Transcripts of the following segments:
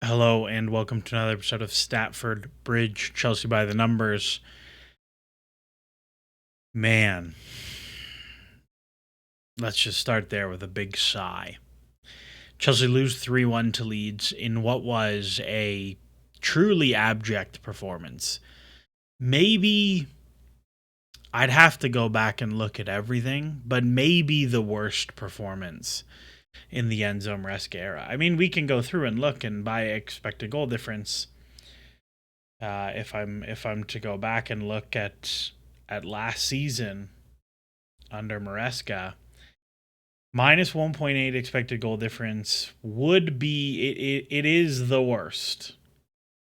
Hello and welcome to another episode of Stafford Bridge, Chelsea by the Numbers. Man, let's just start there with a big sigh. Chelsea lose 3-1 to Leeds in what was a truly abject performance. Maybe I'd have to go back and look at everything, but maybe the worst performance in the Enzo Maresca era. I mean, we can go through and look, and by expected goal difference, if I'm to go back and look at last season under Maresca, minus 1.8 expected goal difference would be it is the worst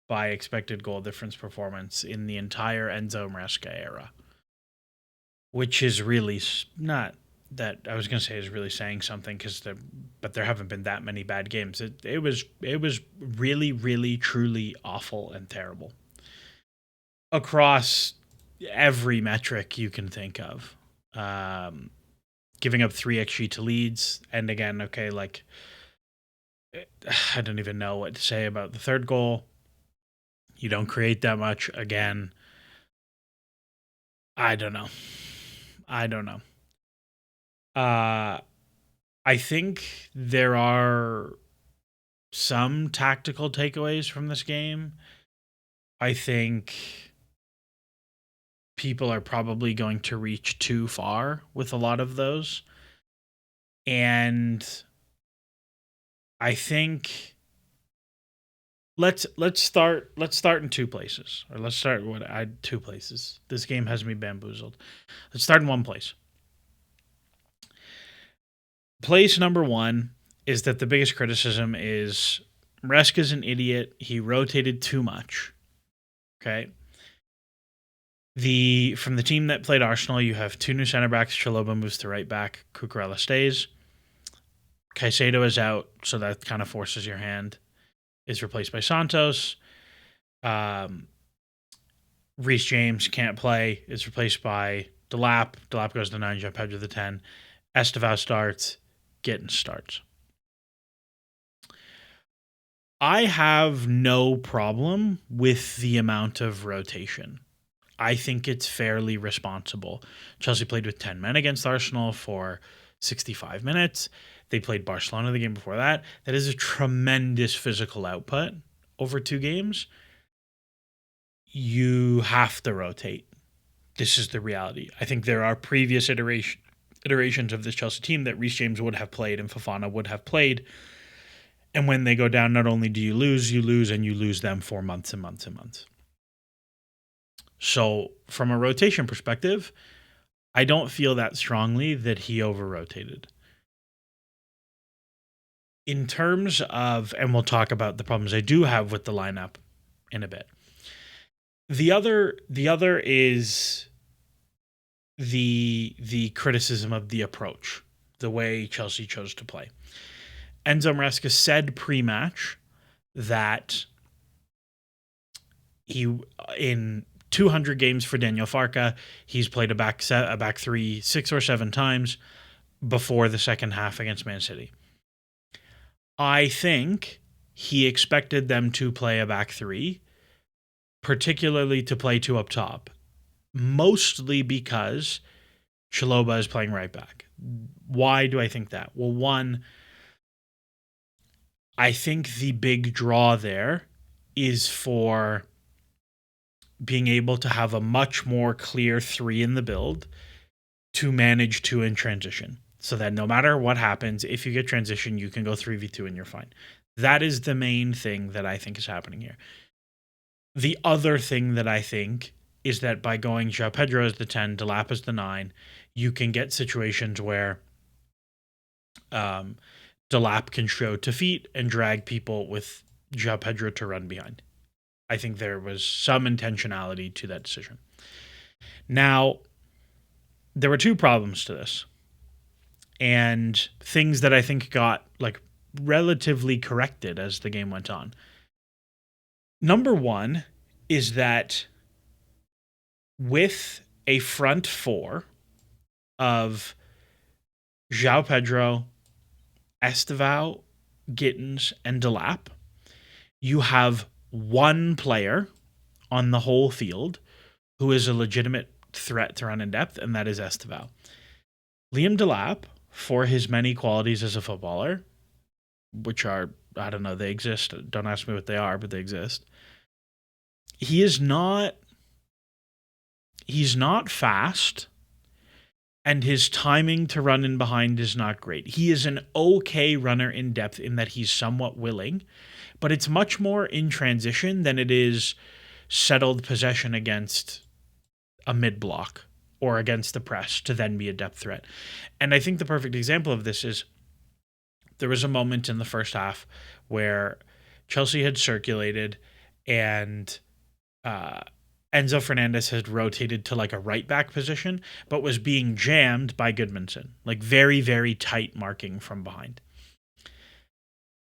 by expected goal difference performance in the entire Enzo Maresca era, which is really not that I was going to say is really saying something but there haven't been that many bad games. It was really truly awful and terrible across every metric you can think of. Giving up 3 XG to Leeds, and again, okay, like I don't even know what to say about the third goal. You don't create that much. Again, I don't know. I think there are some tactical takeaways from this game. I think people are probably going to reach too far with a lot of those. And I think let's start in two places. Or let's start two places. This game has me bamboozled. Let's start in one place. Place number one is that the biggest criticism is Maresca's an idiot. He rotated too much. Okay. From the team that played Arsenal, you have two new center backs. Chalobah moves to right back. Cucurella stays. Caicedo is out, so that kind of forces your hand. Is replaced by Santos. Reece James can't play. Is replaced by Delap. Delap goes to 9. João Pedro to 10. Estevao starts. Gittins starts. I have no problem with the amount of rotation. I think it's fairly responsible. Chelsea played with 10 men against Arsenal for 65 minutes. They played Barcelona the game before that. That is a tremendous physical output over 2 games. You have to rotate. This is the reality. I think there are previous iterations of this Chelsea team that Reece James would have played and Fofana would have played. And when they go down, not only do you lose, and you lose them for months and months and months. So from a rotation perspective, I don't feel that strongly that he over-rotated. In terms of, and we'll talk about the problems I do have with the lineup in a bit. The other is the criticism of the approach, the way Chelsea chose to play. Enzo Maresca said pre-match that he, in 200 games for Daniel Farke, he's played a back 3 6 or 7 times before the second half against Man City. I think he expected them to play a back 3, particularly to play 2 up top, mostly because Chalobah is playing right back. Why do I think that? Well, one, I think the big draw there is for being able to have a much more clear 3 in the build to manage 2 in transition, so that no matter what happens, if you get transition, you can go 3v2 and you're fine. That is the main thing that I think is happening here. The other thing that I think is that by going João Pedro as the 10, Delap as the 9, you can get situations where Delap can show to feet and drag people with João Pedro to run behind. I think there was some intentionality to that decision. Now, there were 2 problems to this, and things that I think got relatively corrected as the game went on. Number 1 is that with a front 4 of João Pedro, Estevao, Gittins, and Delap, you have one player on the whole field who is a legitimate threat to run in depth, and that is Esteval. Liam Delap, for his many qualities as a footballer, which are, I don't know, they exist. Don't ask me what they are, but they exist. He's not fast, and his timing to run in behind is not great. He is an okay runner in depth in that he's somewhat willing, but it's much more in transition than it is settled possession against a mid block or against the press to then be a depth threat. And I think the perfect example of this is there was a moment in the first half where Chelsea had circulated and Enzo Fernandez had rotated to like a right back position, but was being jammed by Goodmanson, like very, very tight marking from behind.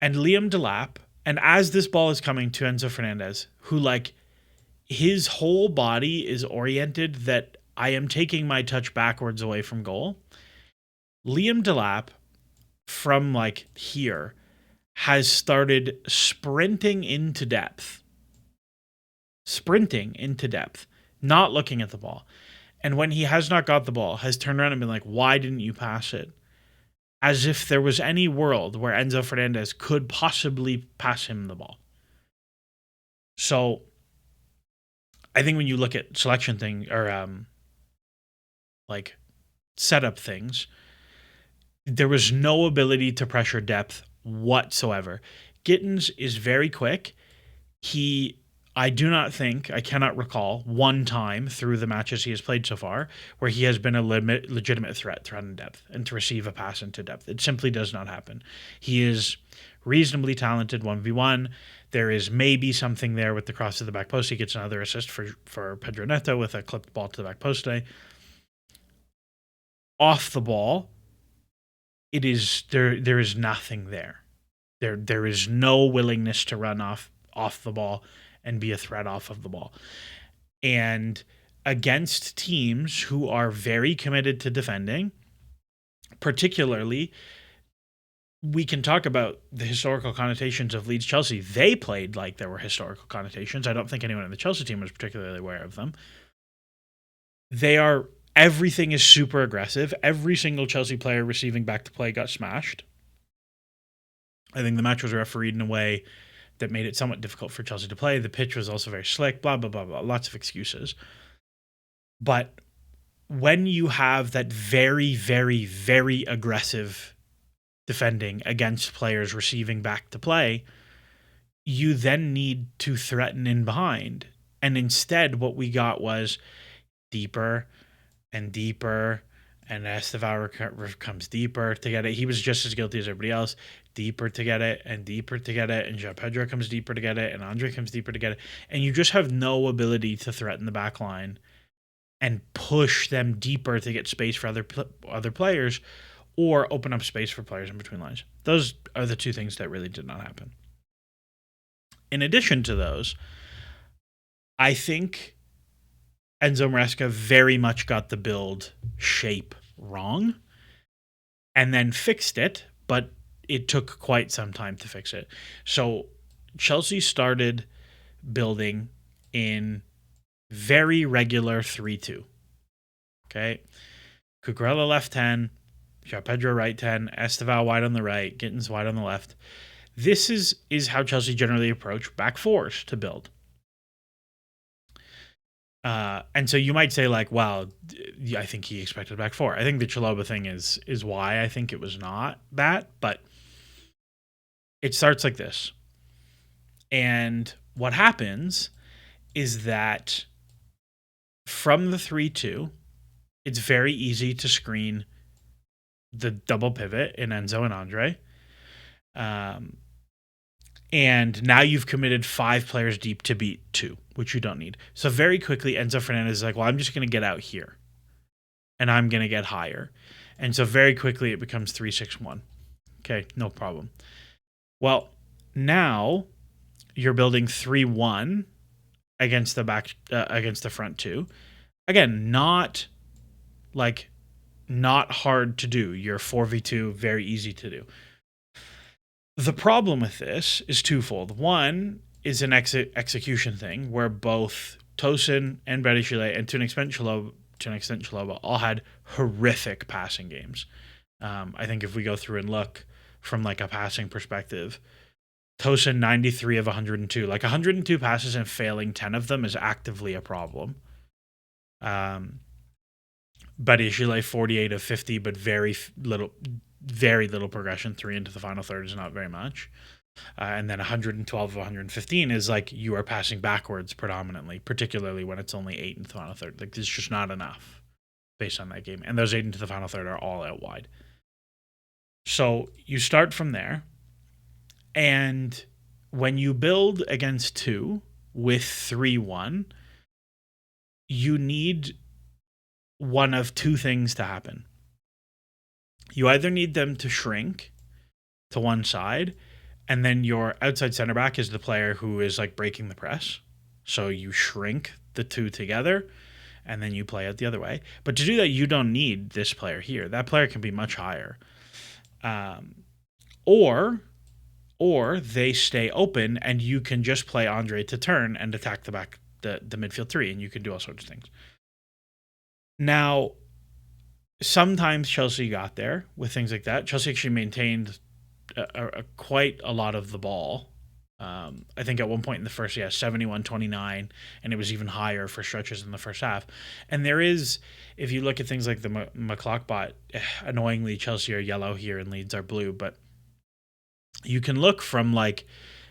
And Liam Delap, and as this ball is coming to Enzo Fernandez, who like his whole body is oriented that I am taking my touch backwards away from goal. Liam Delap from like here has started sprinting into depth, not looking at the ball. And when he has not got the ball, has turned around and been like, why didn't you pass it? As if there was any world where Enzo Fernandez could possibly pass him the ball. So I think when you look at selection thing or like setup things, there was no ability to pressure depth whatsoever. Gittins is very quick. I cannot recall one time through the matches he has played so far where he has been a legitimate threat to run in depth and to receive a pass into depth. It simply does not happen. He is reasonably talented 1v1. There is maybe something there with the cross to the back post. He gets another assist for Pedro Neto with a clipped ball to the back post today. Off the ball, it is there is nothing there. There is no willingness to run off the ball and be a threat off of the ball. And against teams who are very committed to defending, particularly, we can talk about the historical connotations of Leeds Chelsea. They played like there were historical connotations. I don't think anyone in the Chelsea team was particularly aware of them. Everything is super aggressive. Every single Chelsea player receiving back to play got smashed. I think the match was refereed in a way that made it somewhat difficult for Chelsea to play. The pitch was also very slick, blah, blah, blah, blah, lots of excuses. But when you have that very, very, very aggressive defending against players receiving back to play, you then need to threaten in behind. And instead, what we got was deeper and deeper, and Esteval comes deeper to get it. He was just as guilty as everybody else. Deeper to get it, and deeper to get it, and João Pedro comes deeper to get it, and Andre comes deeper to get it. And you just have no ability to threaten the back line and push them deeper to get space for other players or open up space for players in between lines. Those are the two things that really did not happen. In addition to those, I think Enzo Maresca very much got the build shape wrong and then fixed it, but it took quite some time to fix it. So Chelsea started building in very regular 3-2. Okay. Cucurella left 10, João Pedro right 10, Esteval wide on the right, Gittins wide on the left. This is how Chelsea generally approach back fours to build. And so you might say like, well, I think he expected back four. I think the Chalobah thing is why I think it was not that, but it starts like this. And what happens is that from the 3-2, it's very easy to screen the double pivot in Enzo and Andre. And now you've committed 5 players deep to beat 2, which you don't need. So very quickly, Enzo Fernandez is like, well, I'm just going to get out here. And I'm going to get higher. And so very quickly, it becomes 3-6-1. Okay, no problem. Well, now you're building 3-1 against the front 2. Again, not hard to do. You're 4v2, very easy to do. The problem with this is twofold. One, is an execution thing where both Tosin and Berishile, and to an extent Chalobah, all had horrific passing games. I think if we go through and look from like a passing perspective, Tosin 93 of 102, like 102 passes and failing 10 of them is actively a problem. Berishile 48 of 50, but very little progression. 3 into the final third is not very much. And then 112 of 115 is like you are passing backwards predominantly, particularly when it's only 8 into the final third. Like, it's just not enough based on that game. And those 8 into the final third are all out wide. So you start from there. And when you build against 2 with 3-1, you need one of 2 things to happen. You either need them to shrink to one side, and then your outside center back is the player who is like breaking the press. So you shrink the 2 together, and then you play it the other way. But to do that, you don't need this player here. That player can be much higher. Or they stay open, and you can just play Andre to turn and attack the midfield 3, and you can do all sorts of things. Now, sometimes Chelsea got there with things like that. Chelsea actually maintained quite a lot of the ball. I think at one point in the first, 71-29, and it was even higher for stretches in the first half. And there is, if you look at things like the McClock bot, annoyingly, Chelsea are yellow here and Leeds are blue, but you can look from like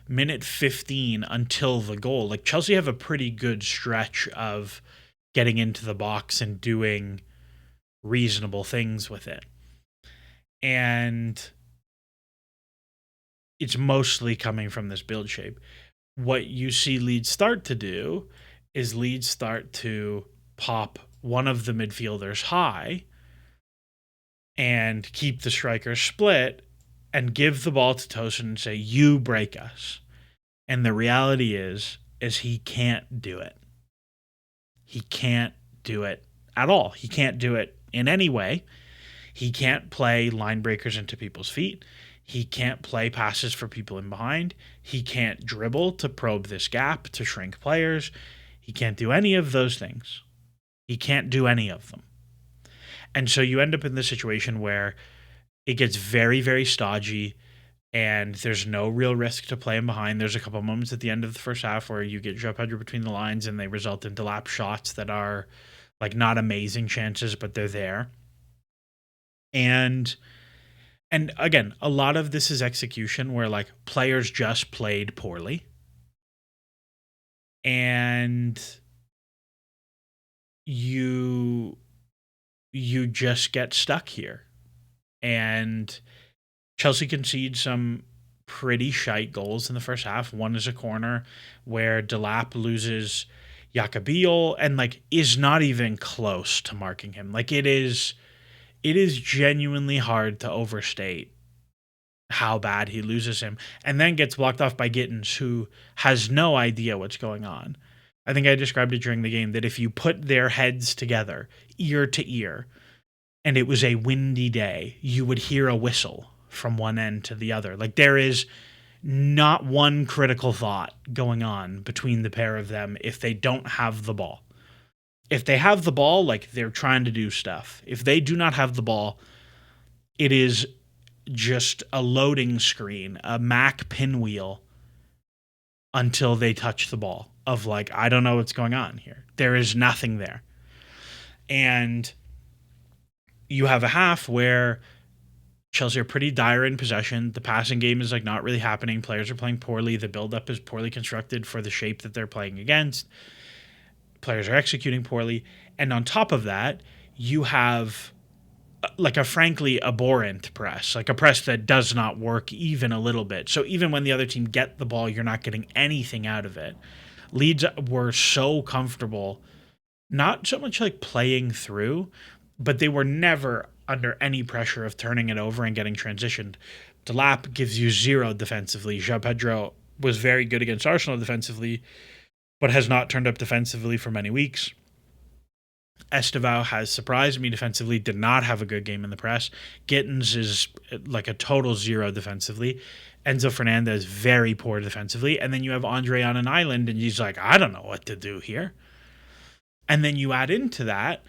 minute 15 until the goal. Like, Chelsea have a pretty good stretch of getting into the box and doing reasonable things with it. And it's mostly coming from this build shape. What you see Leeds start to do is Leeds start to pop one of the midfielders high and keep the strikers split and give the ball to Tosin and say, you break us. And the reality is he can't do it. He can't do it at all. He can't do it in any way. He can't play line breakers into people's feet. He can't play passes for people in behind. He can't dribble to probe this gap, to shrink players. He can't do any of those things. He can't do any of them. And so you end up in this situation where it gets very, very stodgy, and there's no real risk to play him behind. There's a couple moments at the end of the first half where you get Joe Pedro between the lines, and they result in delap shots that are like not amazing chances, but they're there. And again, a lot of this is execution where like players just played poorly. And you just get stuck here. And Chelsea concede some pretty shite goals in the first half. One is a corner where Delap loses Jacobiol and like is not even close to marking him. Like, it is genuinely hard to overstate how bad he loses him, and then gets blocked off by Gittins, who has no idea what's going on. I think I described it during the game that if you put their heads together, ear to ear, and it was a windy day, you would hear a whistle from one end to the other. Like, there is not one critical thought going on between the pair of them if they don't have the ball. If they have the ball, like, they're trying to do stuff. If they do not have the ball, it is just a loading screen, a Mac pinwheel until they touch the ball of like, I don't know what's going on here. There is nothing there. And you have a half where Chelsea are pretty dire in possession. The passing game is like not really happening. Players are playing poorly. The buildup is poorly constructed for the shape that they're playing against. Players are executing poorly. And on top of that, you have like a frankly abhorrent press, like a press that does not work even a little bit. So even when the other team get the ball, you're not getting anything out of it. Leeds were so comfortable, not so much like playing through, but they were never under any pressure of turning it over and getting transitioned. Delap gives you zero defensively. João Pedro was very good against Arsenal defensively, but has not turned up defensively for many weeks. Estevao has surprised me defensively, did not have a good game in the press. Gittins is like a total zero defensively. Enzo Fernandez, very poor defensively. And then you have Andre on an island, and he's like, I don't know what to do here. And then you add into that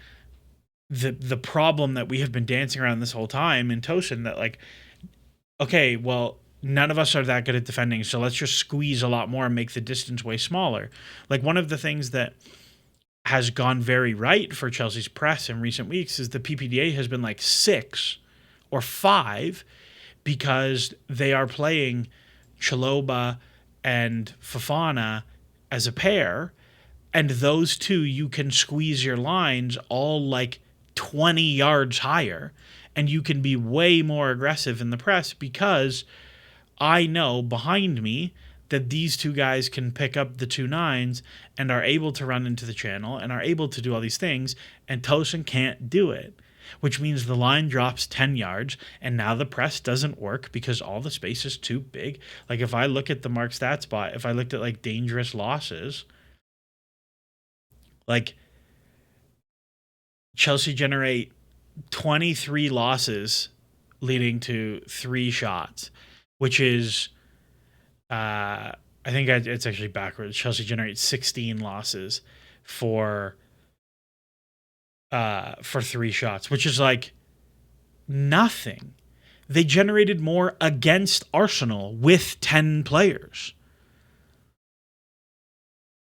the problem that we have been dancing around this whole time in Tosin, that like, okay, well, none of us are that good at defending, so let's just squeeze a lot more and make the distance way smaller. Like, one of the things that has gone very right for Chelsea's press in recent weeks is the PPDA has been like 6 or 5 because they are playing Chalobah and Fofana as a pair, and those two, you can squeeze your lines all like 20 yards higher, and you can be way more aggressive in the press because I know behind me that these two guys can pick up the 2-9s and are able to run into the channel and are able to do all these things, and Tosin can't do it, which means the line drops 10 yards, and now the press doesn't work because all the space is too big. Like, if I look at the Mark stat spot, if I looked at like dangerous losses, like Chelsea generate 23 losses leading to 3 shots, which is, I think it's actually backwards. Chelsea generates 16 losses for 3 shots, which is like nothing. They generated more against Arsenal with 10 players.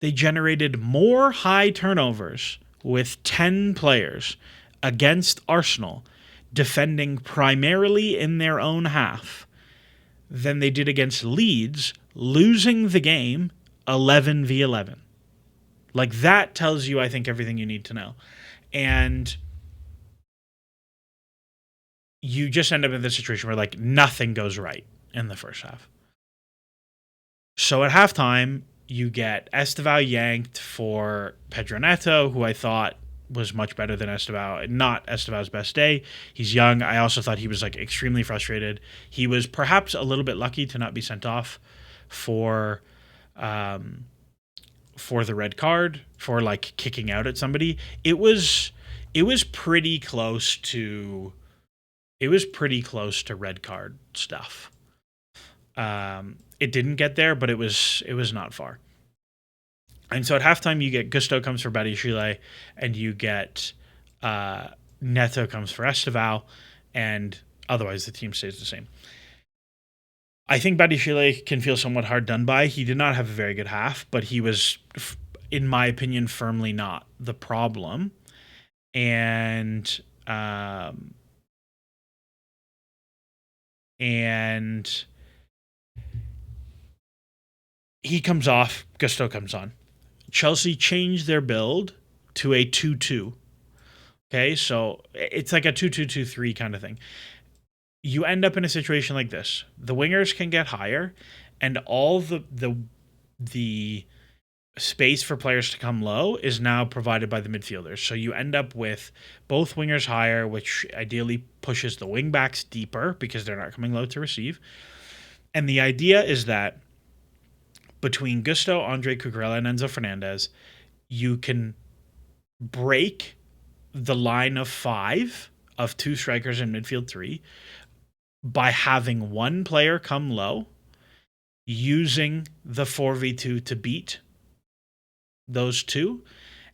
They generated more high turnovers with 10 players against Arsenal, defending primarily in their own half, than they did against Leeds, losing the game 11-11. Like, that tells you, I think, everything you need to know. And you just end up in this situation where, like, nothing goes right in the first half. So at halftime, you get Esteval yanked for Pedro Neto, who I thought was much better than Esteval. Not Esteval's best day. He's young. I also thought he was like extremely frustrated. He was perhaps a little bit lucky to not be sent off for the red card, for like kicking out at somebody. It was pretty close to red card stuff. It didn't get there, but it was not far. And so at halftime, you get Gusto comes for Badiashile, and you get Neto comes for Esteval, and otherwise the team stays the same. I think Badiashile can feel somewhat hard done by. He did not have a very good half, but he was, in my opinion, firmly not the problem. And he comes off, Gusto comes on. Chelsea changed their build to a 2-2. Okay, so it's like a 2-2-2-3 kind of thing. You end up in a situation like this. The wingers can get higher, and all the space for players to come low is now provided by the midfielders. So you end up with both wingers higher, which ideally pushes the wingbacks deeper because they're not coming low to receive. And the idea is that between Gusto, Andre Cucurella, and Enzo Fernandez, you can break the line of 5 of 2 strikers in midfield 3 by having one player come low, using the 4v2 to beat those 2,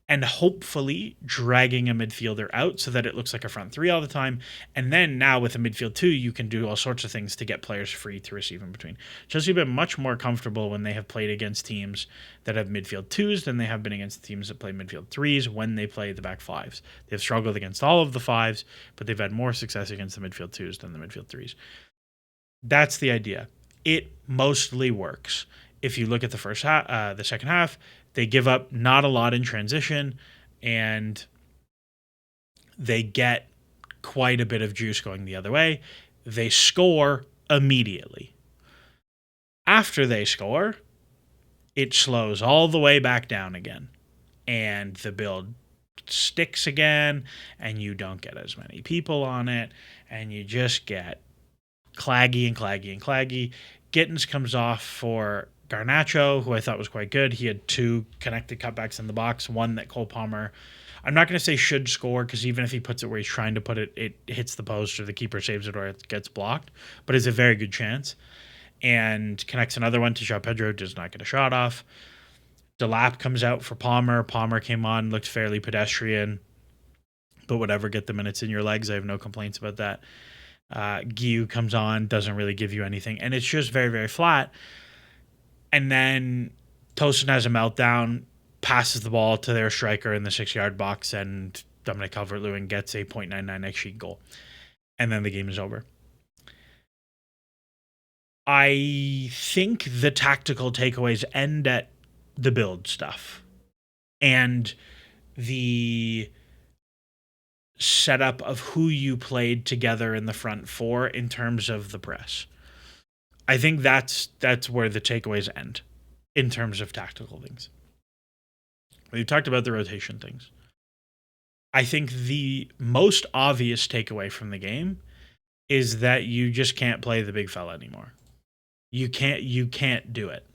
and hopefully dragging a midfielder out so that it looks like a front 3 all the time. And then now with a midfield 2, you can do all sorts of things to get players free to receive in between. Chelsea have been much more comfortable when they have played against teams that have midfield 2s than they have been against teams that play midfield 3s when they play the back 5s. They've struggled against all of the 5s, but they've had more success against the midfield 2s than the midfield 3s. That's the idea. It mostly works. If you look at the second half, they give up not a lot in transition, and they get quite a bit of juice going the other way. They score immediately. After they score, it slows all the way back down again, and the build sticks again, and you don't get as many people on it, and you just get claggy and claggy and claggy. Gittins comes off for Garnacho, who I thought was quite good. He had 2 connected cutbacks in the box, one that Cole Palmer, I'm not going to say should score, because even if he puts it where he's trying to put it, it hits the post or the keeper saves it or it gets blocked, but it's a very good chance. and connects another one to João Pedro, does not get a shot off. Delap comes out for Palmer. Palmer came on, looked fairly pedestrian, but whatever, get the minutes in your legs. I have no complaints about that. Guiu comes on, doesn't really give you anything, and it's just very, very flat. And then Tosin has a meltdown, passes the ball to their striker in the 6-yard box, and Dominic Calvert-Lewin gets a .99 xG goal. And then the game is over. I think the tactical takeaways end at the build stuff and the setup of who you played together in the front four in terms of the press. I think that's where the takeaways end in terms of tactical things. We've talked about the rotation things. I think the most obvious takeaway from the game is that you just can't play the big fella anymore. You can't do it.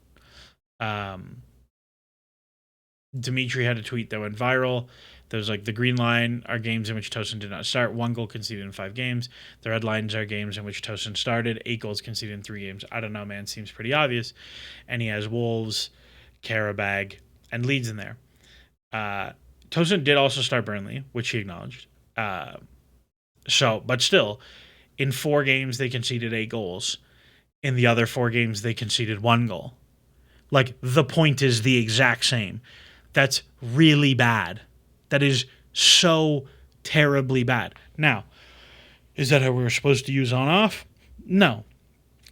Dimitri had a tweet that went viral. There was like, the green line are games in which Tosin did not start. 1 goal conceded in 5 games. The red lines are games in which Tosin started. 8 goals conceded in 3 games. I don't know, man. Seems pretty obvious. And he has Wolves, Karabag, and Leeds in there. Tosin did also start Burnley, which he acknowledged. But still, in 4 games, they conceded 8 goals. In the other 4 games, they conceded 1 goal. Like, the point is the exact same. That's really bad. That is so terribly bad. Now, is that how we're supposed to use on-off? No.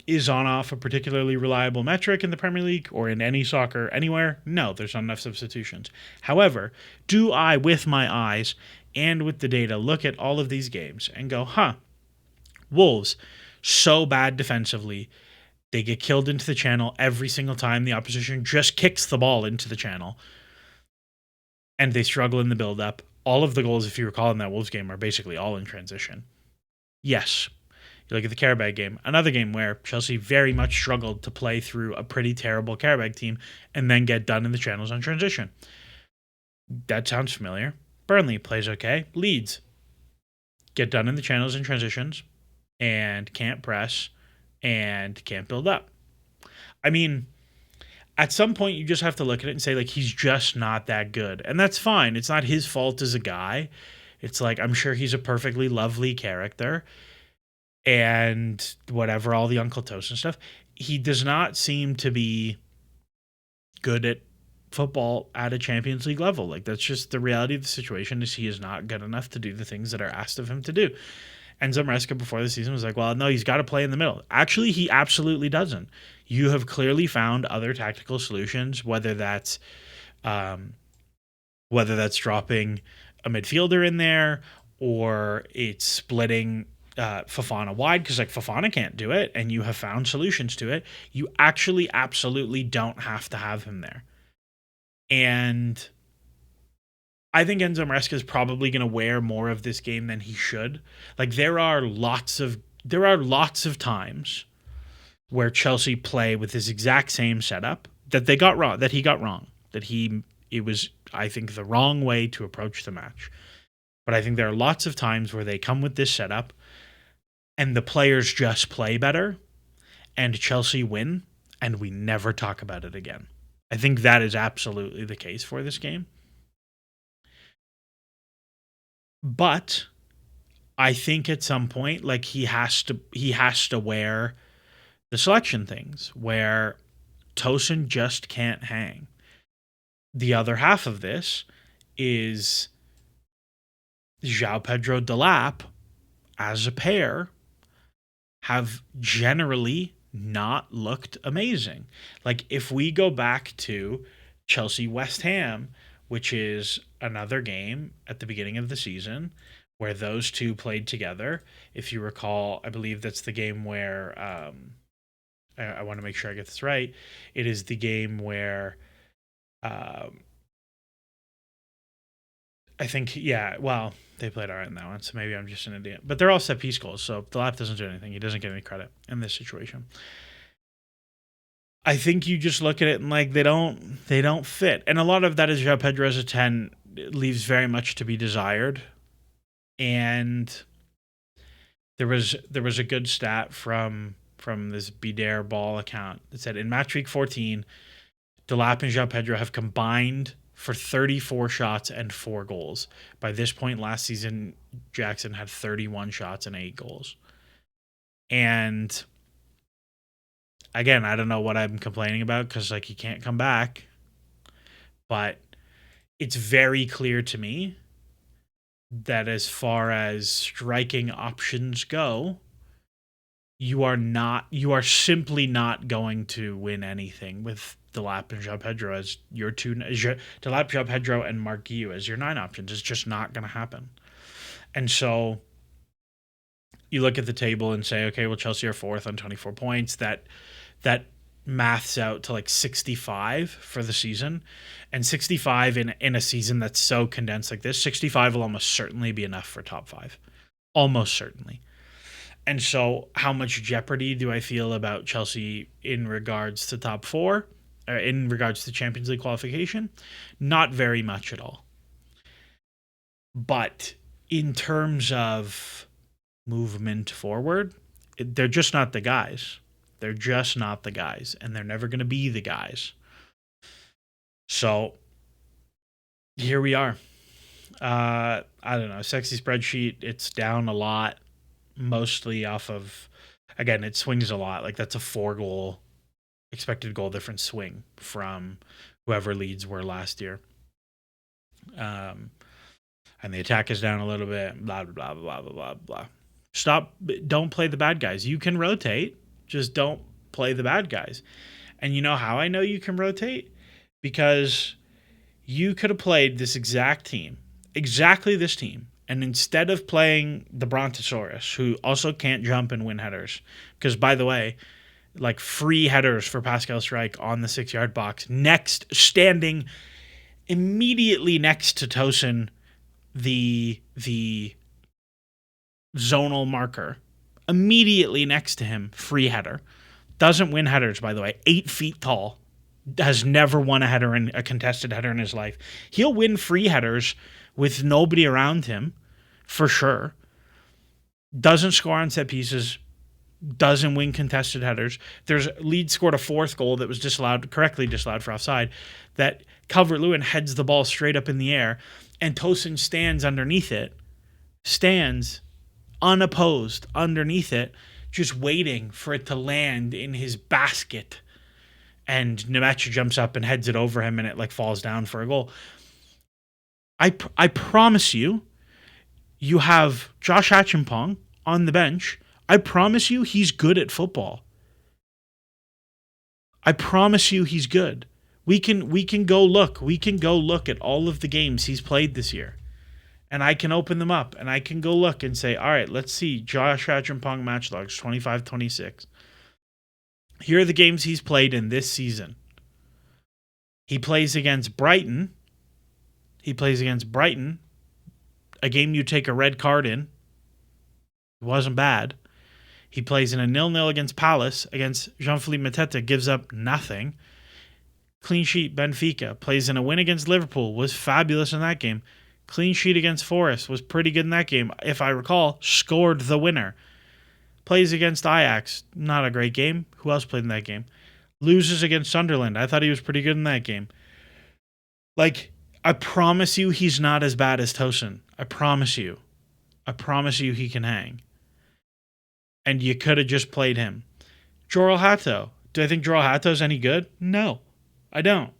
Is on-off a particularly reliable metric in the Premier League or in any soccer anywhere? No, there's not enough substitutions. However, do I, with my eyes and with the data, look at all of these games and go, Wolves, so bad defensively. They get killed into the channel every single time the opposition just kicks the ball into the channel. And they struggle in the build-up. All of the goals, if you recall, in that Wolves game are basically all in transition. Yes. You look at the Karabag game, another game where Chelsea very much struggled to play through a pretty terrible Karabag team and then get done in the channels on transition. That sounds familiar. Burnley plays okay. Leeds get done in the channels and transitions and can't press and can't build up. I mean, at some point you just have to look at it and say, like, he's just not that good. And that's fine. It's not his fault as a guy. It's like, I'm sure he's a perfectly lovely character and whatever, all the Uncle Tosin stuff. He does not seem to be good at football at a Champions League level. Like, that's just the reality of the situation, is he is not good enough to do the things that are asked of him to do. Enzo Maresca before the season was like, well, no, he's got to play in the middle. Actually, he absolutely doesn't. You have clearly found other tactical solutions, whether that's dropping a midfielder in there or it's splitting Fofana wide, because like Fofana can't do it, and you have found solutions to it. You actually absolutely don't have to have him there. And I think Enzo Maresca is probably going to wear more of this game than he should. Like, there are lots of times where Chelsea play with this exact same setup that he got wrong. It was, I think, the wrong way to approach the match. But I think there are lots of times where they come with this setup and the players just play better and Chelsea win and we never talk about it again. I think that is absolutely the case for this game. But I think at some point, like, he has to wear the selection things where Tosin just can't hang. The other half of this is João Pedro Delap as a pair have generally not looked amazing. Like, if we go back to Chelsea West Ham, which is another game at the beginning of the season where those two played together. If you recall, I believe that's the game where I want to make sure I get this right. It is the game where I think, they played all right in that one, so maybe I'm just an idiot. But they're all set piece goals, so Delap doesn't do anything. He doesn't get any credit in this situation. I think you just look at it and, like, they don't fit. And a lot of that is João Pedro as a 10 leaves very much to be desired. And there was a good stat from from this Bidare Ball account. It said in match week 14, Delap and João Pedro have combined for 34 shots and 4 goals. By this point last season, Jackson had 31 shots and 8 goals. And again, I don't know what I'm complaining about because like he can't come back. But it's very clear to me that as far as striking options go, you are simply not going to win anything with Delap and João Pedro as your two. Delap, João Pedro, and Mark Guiu as your 9 options. It's just not going to happen. And so you look at the table and say, okay, well, Chelsea are 4th on 24 points. That maths out to like 65 for the season. And 65 in a season that's so condensed like this, 65 will almost certainly be enough for top 5. Almost certainly. And so how much jeopardy do I feel about Chelsea in regards to top 4, or in regards to Champions League qualification? Not very much at all. But in terms of movement forward, they're just not the guys. They're just not the guys, and they're never going to be the guys. So here we are. I don't know. Sexy spreadsheet, it's down a lot. Mostly off of, again, it swings a lot. Like that's a 4-goal expected goal difference swing from whoever Leeds were last year. And the attack is down a little bit. Blah, blah, blah, blah, blah, blah. Don't play the bad guys. You can rotate. Just don't play the bad guys. And you know how I know you can rotate? Because you could have played this exact team, exactly this team. And instead of playing the Brontosaurus, who also can't jump and win headers, because by the way, like free headers for Pascal Strike on the 6-yard box, standing immediately next to Tosin, the zonal marker, immediately next to him, free header. Doesn't win headers, by the way. 8 feet tall. Has never won a contested header in his life. He'll win free headers with nobody around him, for sure. Doesn't score on set pieces. Doesn't win contested headers. Leeds scored a 4th goal that was correctly disallowed for offside, that Calvert-Lewin heads the ball straight up in the air, and Tosin stands underneath it. Stands unopposed underneath it, just waiting for it to land in his basket. And Nemecha jumps up and heads it over him, and it like falls down for a goal. I promise you, you have Josh Achimpong on the bench. I promise you he's good at football. I promise you he's good. We can go look. We can go look at all of the games he's played this year. And I can open them up, and I can go look and say, all right, let's see Josh Achimpong match logs, 25-26. Here are the games he's played in this season. He plays against Brighton. A game you take a red card in. It wasn't bad. He plays in a 0-0 against Palace. Against Jean-Philippe Mateta, gives up nothing. Clean sheet, Benfica. Plays in a win against Liverpool. Was fabulous in that game. Clean sheet against Forest. Was pretty good in that game. If I recall, scored the winner. Plays against Ajax. Not a great game. Who else played in that game? Loses against Sunderland. I thought he was pretty good in that game. Like, I promise you he's not as bad as Tosin. I promise you. I promise you he can hang. And you could have just played him. Joral Hato. Do I think Joral Hato's any good? No, I don't.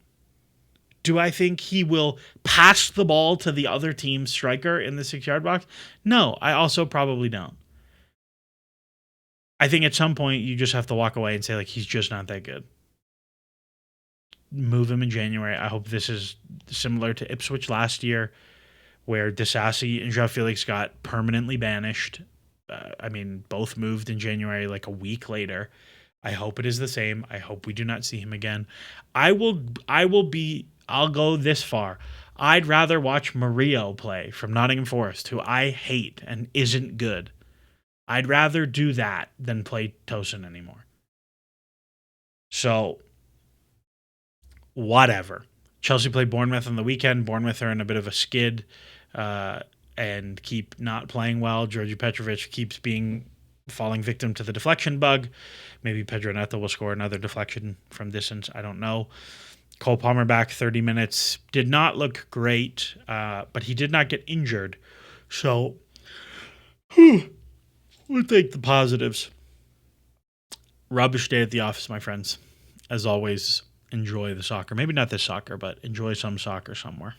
Do I think he will pass the ball to the other team's striker in the 6-yard box? No, I also probably don't. I think at some point you just have to walk away and say, like, he's just not that good. Move him in January. I hope this is similar to Ipswich last year, where Disasi and João Felix got permanently banished. Both moved in January, like a week later. I hope it is the same. I hope we do not see him again. I'll go this far. I'd rather watch Murillo play from Nottingham Forest, who I hate and isn't good. I'd rather do that than play Tosin anymore. So, whatever. Chelsea played Bournemouth on the weekend. Bournemouth are in a bit of a skid and keep not playing well. Georgi Petrovic keeps being falling victim to the deflection bug. Maybe Pedro Neto will score another deflection from distance. I don't know. Cole Palmer back 30 minutes. Did not look great, but he did not get injured. So we'll take the positives. Rubbish day at the office, my friends. As always, enjoy the soccer. Maybe not this soccer, but enjoy some soccer somewhere.